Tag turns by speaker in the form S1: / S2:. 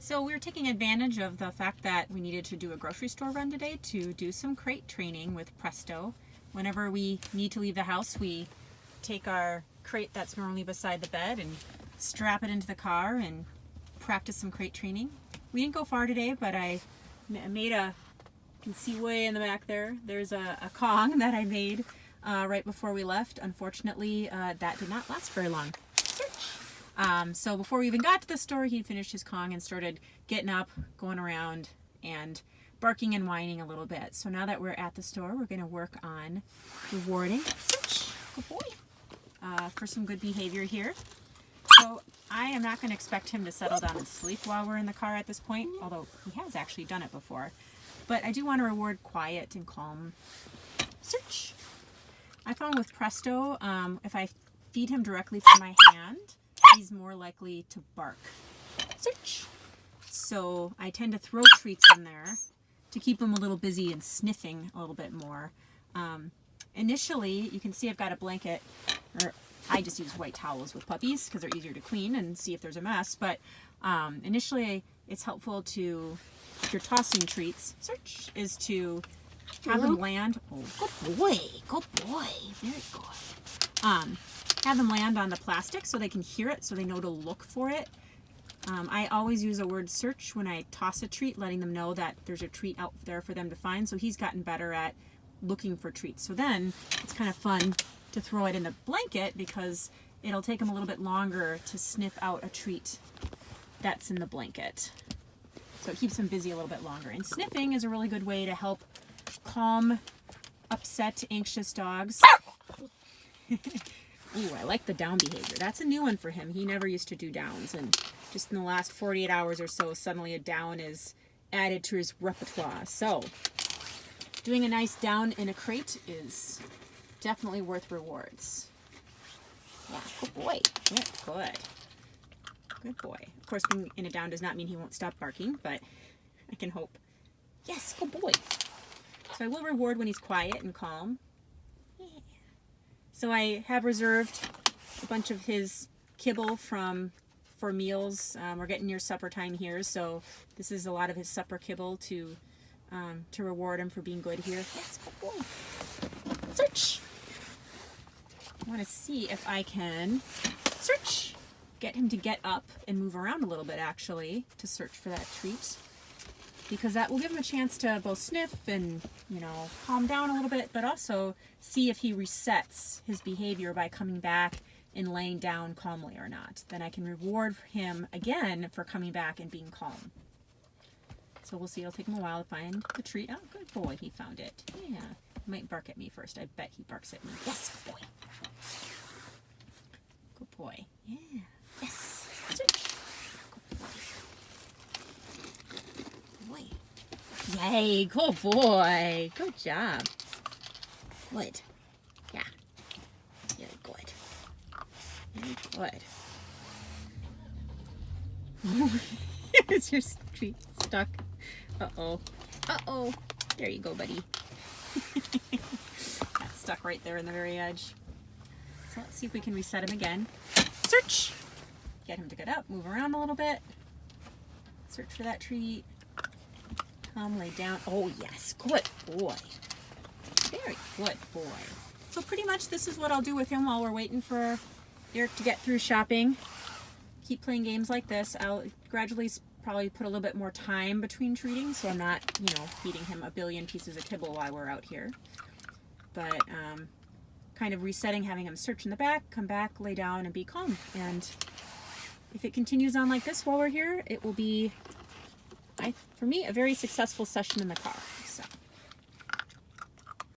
S1: So we're taking advantage of the fact that we needed to do a grocery store run today to do some crate training with Presto. Whenever we need to leave the house, we take our crate that's normally beside the bed and strap it into the car and practice some crate training. We didn't go far today, but I made you can see way in the back there's a Kong that I made right before we left. Unfortunately, that did not last very long. So before we even got to the store, he finished his Kong and started getting up, going around, and barking and whining a little bit. So now that we're at the store, we're going to work on rewarding good boy, for some good behavior here. So I am not going to expect him to settle down and sleep while we're in the car at this point, although he has actually done it before. But I do want to reward quiet and calm. Search. I found with Presto, if I feed him directly from my hand, he's more likely to bark. Search. So I tend to throw treats in there to keep him a little busy and sniffing a little bit more. Initially, you can see I've got a blanket, or I just use white towels with puppies because they're easier to clean and see if there's a mess. But initially, it's helpful to, if you're tossing treats, search, is to have them land. Oh, good boy, very good. Have them land on the plastic so they can hear it, so they know to look for it. I always use the word search when I toss a treat, letting them know that there's a treat out there for them to find. So he's gotten better at looking for treats. So then it's kind of fun to throw it in the blanket because it'll take him a little bit longer to sniff out a treat that's in the blanket. So it keeps him busy a little bit longer. And sniffing is a really good way to help calm, upset, anxious dogs. Ooh, I like the down behavior. That's a new one for him. He never used to do downs, and just in the last 48 hours or so, suddenly a down is added to his repertoire. So, doing a nice down in a crate is definitely worth rewards. Yeah, good boy. Good. Good boy. Of course, being in a down does not mean he won't stop barking, but I can hope. Yes, good boy. So I will reward when he's quiet and calm. So I have reserved a bunch of his kibble for meals. We're getting near supper time here, so this is a lot of his supper kibble to reward him for being good here. Yes, good boy. Search. I want to see if I can search. Get him to get up and move around a little bit, actually, to search for that treat. Because that will give him a chance to both sniff and, calm down a little bit, but also see if he resets his behavior by coming back and laying down calmly or not. Then I can reward him again for coming back and being calm. So we'll see. It'll take him a while to find the treat. Oh, good boy. He found it. Yeah. He might bark at me first. I bet he barks at me. Yes, good boy. Good boy. Yeah. Yes. Good boy. Yay, good boy. Good job. Good. Yeah. Very good. Very good. Is your treat stuck? Uh-oh. Uh-oh. There you go, buddy. That's stuck right there in the very edge. So let's see if we can reset him again. Search. Get him to get up, move around a little bit. Search for that treat. Come, lay down. Oh, yes. Good boy. Very good boy. So pretty much this is what I'll do with him while we're waiting for Eric to get through shopping. Keep playing games like this. I'll gradually probably put a little bit more time between treating, so I'm not, feeding him a billion pieces of kibble while we're out here. But kind of resetting, having him search in the back, come back, lay down, and be calm. And if it continues on like this while we're here, it will be, for me, a very successful session in the car.